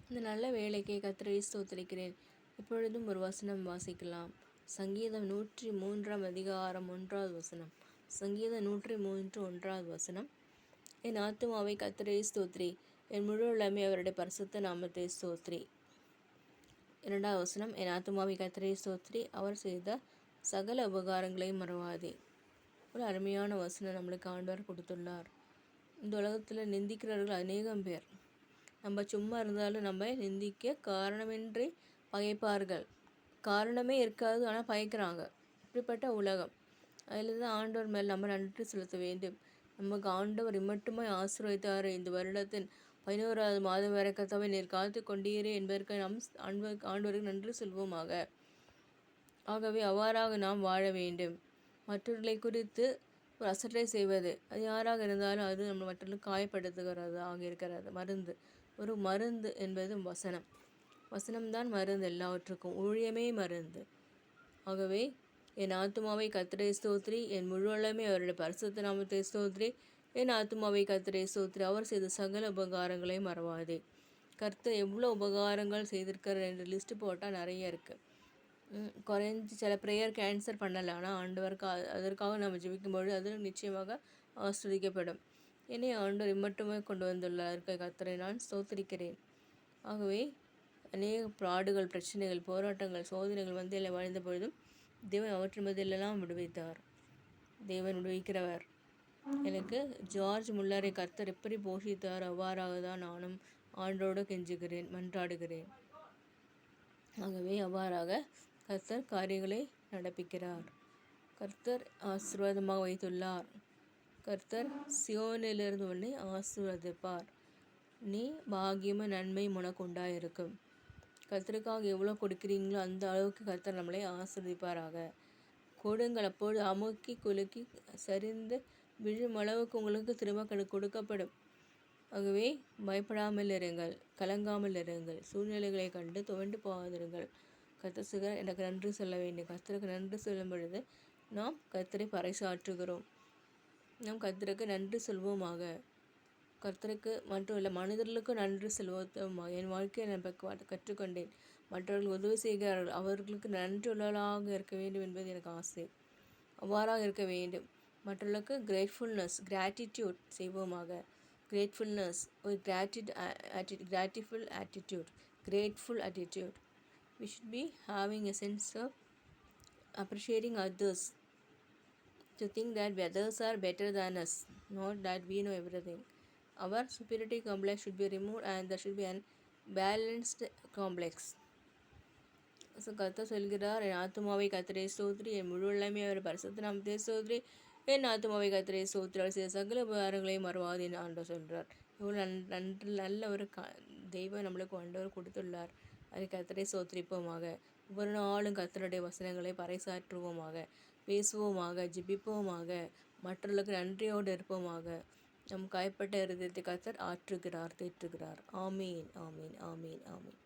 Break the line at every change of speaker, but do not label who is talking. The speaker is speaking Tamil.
இந்த நல்ல வேலைக்கை கர்த்தரை ஸ்தோத்திரிக்கிறேன். இப்பொழுதும் ஒரு வசனம் வாசிக்கலாம். சங்கீதம் 103 அதிகாரம் 1வது வசனம். சங்கீதம் 103 1வது வசனம். என் ஆத்துமாவை கர்த்தரை ஸ்தோத்திரி, என் முழு உள்ளமே அவருடைய பரிசுத்த நாமத்தை ஸ்தோத்திரி. 2வது வசனம். என் ஆத்துமாவை கர்த்தரை ஸ்தோத்திரி, அவர் செய்த சகல உபகாரங்களையும் மறவாதே. ஒரு அருமையான வசனம் நம்மளுக்கு ஆண்டவர் கொடுத்துள்ளார். இந்த உலகத்தில் நிந்திக்கிறவர்கள் அநேகம் பேர். நம்ம சும்மா இருந்தாலும் நம்ம நிந்திக்க காரணமின்றி பகைப்பார்கள். காரணமே இருக்காது, ஆனால் பகைக்கிறாங்க. இப்படிப்பட்ட உலகம். அதில் தான் ஆண்டவர் மேல் நம்ம நன்றி செலுத்த வேண்டும். நமக்கு ஆண்டவர் இம்மட்டுமாய் ஆசீர்வதித்தார். இந்த வருடத்தின் 11வது மாதம் வரை கர்த்தாவே நீர் காத்து கொண்டீரே என்பதற்கு நாம் ஆண்டவருக்கு நன்றி சொல்வோமாக. ஆகவே அவ்வாறாக நாம் வாழ வேண்டும். மற்றவர்களை குறித்து ஒரு அசட்டை செய்வது, அது யாராக இருந்தாலும் அது நம்ம மற்றவர்களுக்கு காயப்படுத்துகிறது ஆக இருக்கிறது. ஒரு மருந்து என்பது வசனம். வசனம்தான் மருந்து எல்லாவற்றுக்கும். ஊழியமே மருந்து. ஆகவே என் ஆத்துமாவை கர்த்தரை ஸ்தோத்திரி, என் முழு உள்ளமே அவருடைய பரிசுத்த நாமத்தை ஸ்தோத்திரி. என் ஆத்துமாவை கர்த்தரை ஸ்தோத்திரி, அவர் செய்த சகல உபகாரங்களை மறவாதே. கர்த்தர் எவ்வளோ உபகாரங்கள் செய்திருக்கிறார் என்ற லிஸ்ட்டு போட்டால் நிறைய இருக்குது. குறைஞ்சி சில ப்ரேயருக்கு ஆன்சர் பண்ணலை, ஆனால் ஆண்டவருக்கு அதற்காக நம்ம ஜெபிக்கும்பொழுது அது நிச்சயமாக ஆஸ்வதிக்கப்படும். என்னை ஆண்டவர் இம்மட்டுமே கொண்டு வந்துள்ளார். கர்த்தரை நான் ஸ்தோத்திரிக்கிறேன். ஆகவே அநேக பாடுகள், பிரச்சனைகள், போராட்டங்கள், சோதனைகள் வந்து எல்லாம் வாழ்ந்த பொழுதும் தேவன் அவற்றின் மத்தியிலெல்லாம் விடுவித்தார். தேவன் விடுவிக்கிறவர். எனக்கு ஜார்ஜ் முல்லரை கர்த்தர் எப்படி போஷித்தார், அவ்வாறாக தான் நானும் ஆண்டோடு கெஞ்சுகிறேன், மன்றாடுகிறேன். ஆகவே அவ்வாறாக கர்த்தர் காரியங்களை நடப்பிக்கிறார். கர்த்தர் ஆசீர்வாதமாக வைத்துள்ளார். கர்த்தர் சியோனிலிருந்து உன்னை ஆசீர்வதிப்பார். நீ பாக்கியமும் நன்மையும் உனக்கு உண்டாயிருக்கும். கர்த்தருக்காக எவ்வளோ கொடுக்குறீங்களோ அந்த அளவுக்கு கர்த்தர் நம்மளை ஆசீர்வதிப்பாராக. கொடுங்கள், அப்போது அமுக்கி குலுக்கி சரிந்து விழும் அளவுக்கு உங்களுக்கு திரும்ப கொடுக்கப்படும். ஆகவே பயப்படாமல் இருங்கள், கலங்காமல் இருங்கள், சூழ்நிலைகளை கண்டு துவண்டு போகாதிருங்கள். கர்த்தர் எனக்கு நன்றி சொல்ல வேண்டும். கர்த்தருக்கு நன்றி சொல்லும் பொழுது நாம் கர்த்தரை பறைசாற்றுகிறோம். நாம் கர்த்தருக்கு நன்றி சொல்வோமாக. கர்த்தருக்கு மட்டும் இல்லை, மனிதர்களுக்கும் நன்றி செலுத்துவோமாக. என் வாழ்க்கையை நான் கற்றுக்கொண்டேன். மற்றவர்கள் உதவி செய்கிறார்கள், அவர்களுக்கு நன்றி உள்ளவர்களாக இருக்க வேண்டும் என்பது எனக்கு ஆசை. அவ்வாறாக இருக்க வேண்டும். மற்றவர்களுக்கு கிராட்டிடியூட் செய்வோமாக. ஒரு grateful attitude. We should be having a sense of appreciating others, to think that others are better than us, not that we know everything. Our superiority complex should be removed and there should be an balanced complex. So கர்த்தர் சொல்கிறார், என் ஆத்துமாவை கர்த்தரை ஸ்தோத்திரி, என் முழு உள்ளமே அவர் பரிசுத்த நாமத்தை ஸ்தோத்திரி. என் ஆத்துமாவை கர்த்தரை ஸ்தோத்திரி, அவர் செய்த சகல உபகாரங்களையும் மறவாது என்று ஆண்டவர் சொல்கிறார். இவ்வளோ நல்ல ஒரு தெய்வம் நம்மளுக்கு ஆண்டவர் கொடுத்துள்ளார். அதை கர்த்தரை ஸ்தோத்திரிப்போமாக. ஒவ்வொரு நாளும் கர்த்தருடைய வசனங்களை பறைசாற்றுவோமாக, பேசுவோமாக, ஜெபிப்போமாக, மற்றவர்களுக்கு நன்றியோடு இருப்போமாக. நம் காயப்பட்ட இருதயத்தை கர்த்தர் ஆற்றுகிறார், தேற்றுகிறார். ஆமீன், ஆமீன், ஆமீன், ஆமீன்.